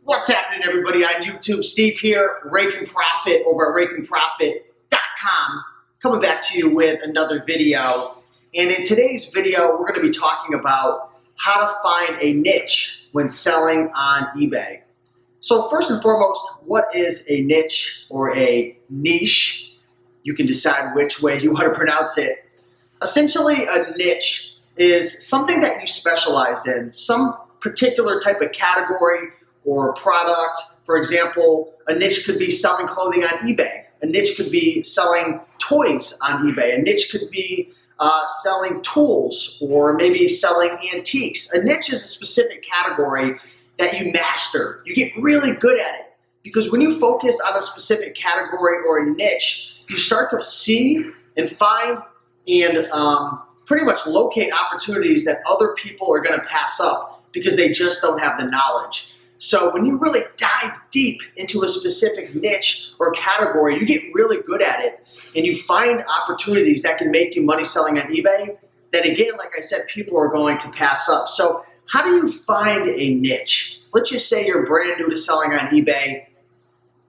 What's happening, everybody, on YouTube? Steve here, Raiken Profit over at RaikenProfit.com, coming back to you with another video. And in today's video, we're going to be talking about how to find a niche when selling on eBay. So first and foremost, what is a niche or a niche? You can decide which way you want to pronounce it. Essentially, a niche is something that you specialize in, some particular type of category or product. For example, a niche could be selling clothing on eBay. A niche could be selling toys on eBay. A niche could be selling tools or maybe selling antiques. A niche is a specific category that you master. You get really good at it because when you focus on a specific category or a niche, you start to see and find and pretty much locate opportunities that other people are going to pass up because they just don't have the knowledge. So when you really dive deep into a specific niche or category, you get really good at it and you find opportunities that can make you money selling on eBay that, again, like I said, people are going to pass up. So how do you find a niche? Let's just say you're brand new to selling on eBay.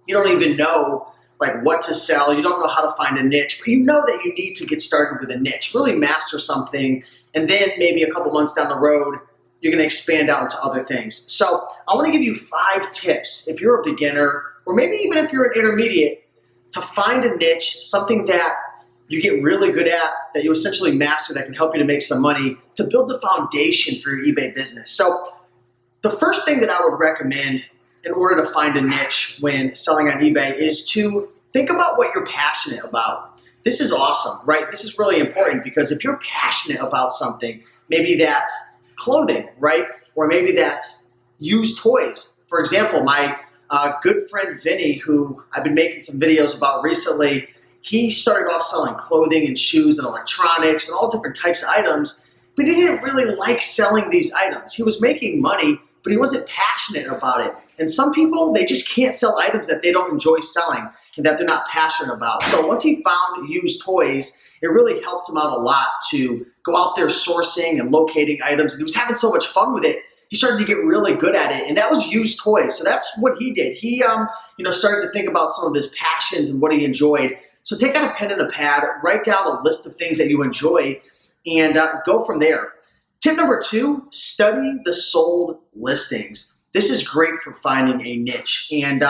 You don't even know what to sell. You don't know how to find a niche, but you know that you need to get started with a niche, really master something, and then maybe a couple months down the road, you're going to expand out into other things. So I want to give you 5 tips if you're a beginner, or maybe even if you're an intermediate, to find a niche, something that you get really good at, that you essentially master, that can help you to make some money, to build the foundation for your eBay business. So the first thing that I would recommend in order to find a niche when selling on eBay is to think about what you're passionate about. This is awesome, right? This is really important because if you're passionate about something, maybe that's clothing, right? Or maybe that's used toys. For example, my good friend Vinny, who I've been making some videos about recently, he started off selling clothing and shoes and electronics and all different types of items, but he didn't really like selling these items. He was making money, but he wasn't passionate about it. And some people, they just can't sell items that they don't enjoy selling and that they're not passionate about. So once he found used toys, it really helped him out a lot to go out there sourcing and locating items. And he was having so much fun with it, he started to get really good at it. And that was used toys. So that's what he did. He started to think about some of his passions and what he enjoyed. So take out a pen and a pad, write down a list of things that you enjoy, and go from there. Tip number 2, study the sold listings. This is great for finding a niche. And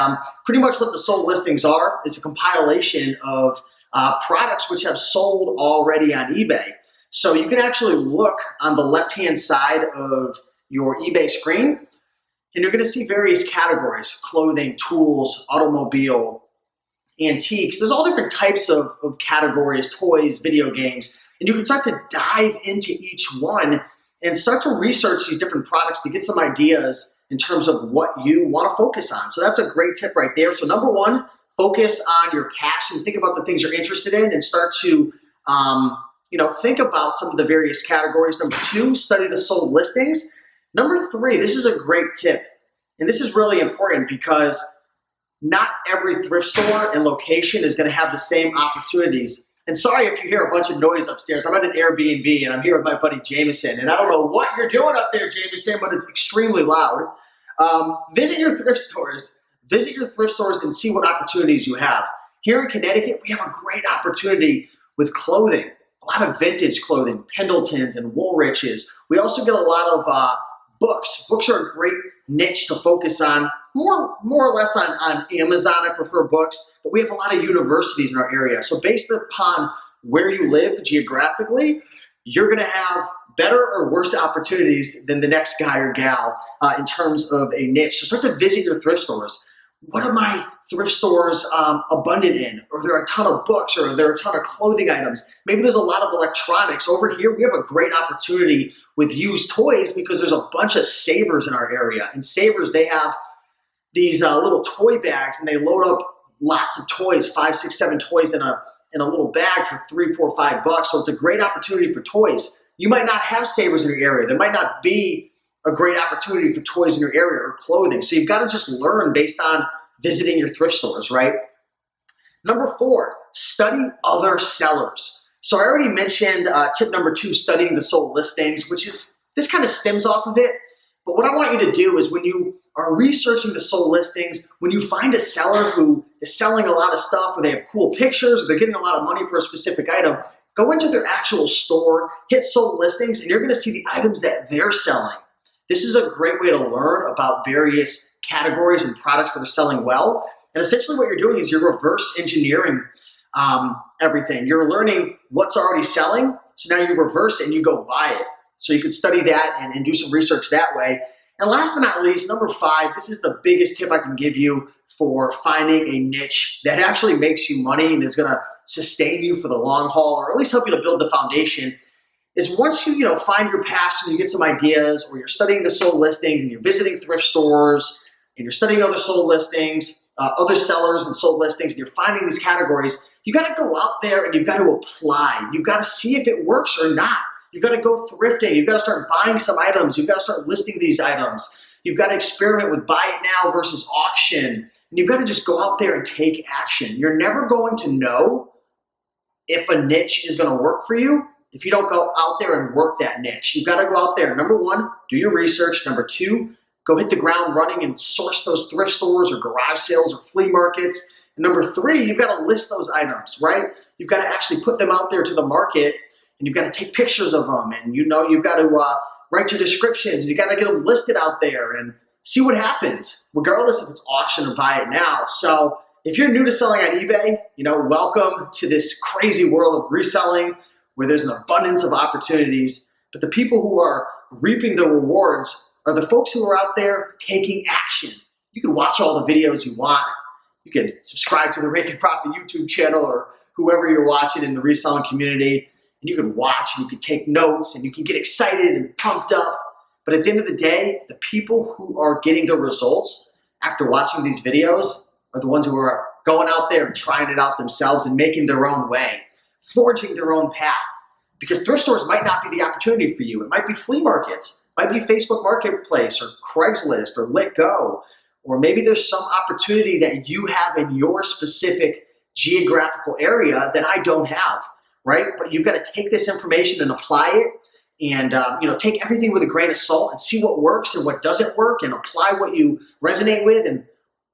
pretty much what the sold listings are is a compilation of products which have sold already on eBay. So you can actually look on the left-hand side of your eBay screen, and you're going to see various categories: clothing, tools, automobile, antiques. There's all different types of categories, toys, video games, and you can start to dive into each one and start to research these different products to get some ideas in terms of what you want to focus on. So that's a great tip right there. So number 1, focus on your passion. Think about the things you're interested in and start to think about some of the various categories. Number 2, study the sold listings. Number 3, this is a great tip. And this is really important because not every thrift store and location is going to have the same opportunities. And sorry if you hear a bunch of noise upstairs. I'm at an Airbnb and I'm here with my buddy Jameson. And I don't know what you're doing up there, Jameson, but it's extremely loud. Visit your thrift stores. Visit your thrift stores and see what opportunities you have. Here in Connecticut, we have a great opportunity with clothing, a lot of vintage clothing, Pendletons and Woolriches. We also get a lot of books. Books are a great niche to focus on, more or less on Amazon. I prefer books, but we have a lot of universities in our area. So based upon where you live geographically, you're going to have better or worse opportunities than the next guy or gal in terms of a niche. So start to visit your thrift stores. What are my thrift stores abundant in? Or there are a ton of books, or there are a ton of clothing items. Maybe there's a lot of electronics. Over here, we have a great opportunity with used toys because there's a bunch of Savers in our area. And Savers, they have these little toy bags, and they load up lots of toys, 5, 6, 7 toys in a little bag for $3, $4, $5. So it's a great opportunity for toys. You might not have Savers in your area. There might not be a great opportunity for toys in your area or clothing. So you've got to just learn based on visiting your thrift stores, right? Number 4, study other sellers. So I already mentioned tip number 2, studying the sold listings, which is, this kind of stems off of it. But what I want you to do is when you are researching the sold listings. When you find a seller who is selling a lot of stuff, or they have cool pictures, or they're getting a lot of money for a specific item, go into their actual store, hit sold listings, and you're gonna see the items that they're selling. This is a great way to learn about various categories and products that are selling well. And essentially what you're doing is you're reverse engineering everything. You're learning what's already selling, so now you reverse it and you go buy it. So you can study that and do some research that way. And last but not least, number 5, this is the biggest tip I can give you for finding a niche that actually makes you money and is gonna sustain you for the long haul, or at least help you to build the foundation, is once you find your passion, you get some ideas, or you're studying the sold listings and you're visiting thrift stores and you're studying other sold listings, other sellers and sold listings, and you're finding these categories, you gotta go out there and you've got to apply. You've got to see if it works or not. You've got to go thrifting. You've got to start buying some items. You've got to start listing these items. You've got to experiment with buy it now versus auction. And you've got to just go out there and take action. You're never going to know if a niche is going to work for you if you don't go out there and work that niche. You've got to go out there. Number 1, do your research. Number 2, go hit the ground running and source those thrift stores or garage sales or flea markets. And number 3, you've got to list those items, right? You've got to actually put them out there to the market, and you've got to take pictures of them, and you've got to write your descriptions, and you've got to get them listed out there and see what happens, regardless if it's auction or buy it now. So if you're new to selling on eBay, welcome to this crazy world of reselling where there's an abundance of opportunities, but the people who are reaping the rewards are the folks who are out there taking action. You can watch all the videos you want. You can subscribe to the Raiken Profit YouTube channel or whoever you're watching in the reselling community, and you can watch and you can take notes and you can get excited and pumped up. But at the end of the day, the people who are getting the results after watching these videos are the ones who are going out there and trying it out themselves and making their own way, forging their own path. Because thrift stores might not be the opportunity for you. It might be flea markets, it might be Facebook Marketplace or Craigslist or Let Go. Or maybe there's some opportunity that you have in your specific geographical area that I don't have, right? But you've got to take this information and apply it, and take everything with a grain of salt and see what works and what doesn't work, and apply what you resonate with and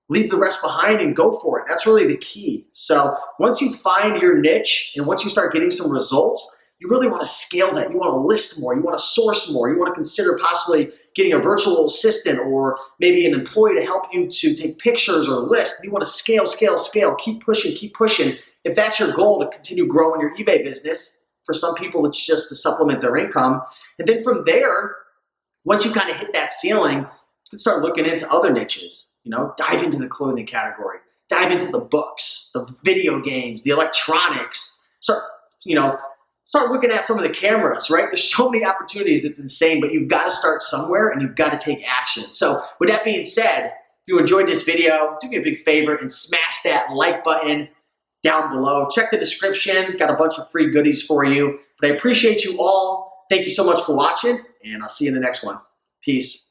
leave the rest behind and go for it. That's really the key. So once you find your niche and once you start getting some results, you really want to scale that. You want to list more. You want to source more. You want to consider possibly getting a virtual assistant or maybe an employee to help you to take pictures or list. You want to scale, scale, scale. Keep pushing, keep pushing. If that's your goal, to continue growing your eBay business. For some people, it's just to supplement their income. And then from there, once you kind of hit that ceiling, you can start looking into other niches. Dive into the clothing category. Dive into the books, the video games, the electronics. Start looking at some of the cameras, right? There's so many opportunities, it's insane, but you've got to start somewhere and you've got to take action. So with that being said, if you enjoyed this video, do me a big favor and smash that like button down below. Check the description, got a bunch of free goodies for you. But I appreciate you all. Thank you so much for watching, and I'll see you in the next one. Peace.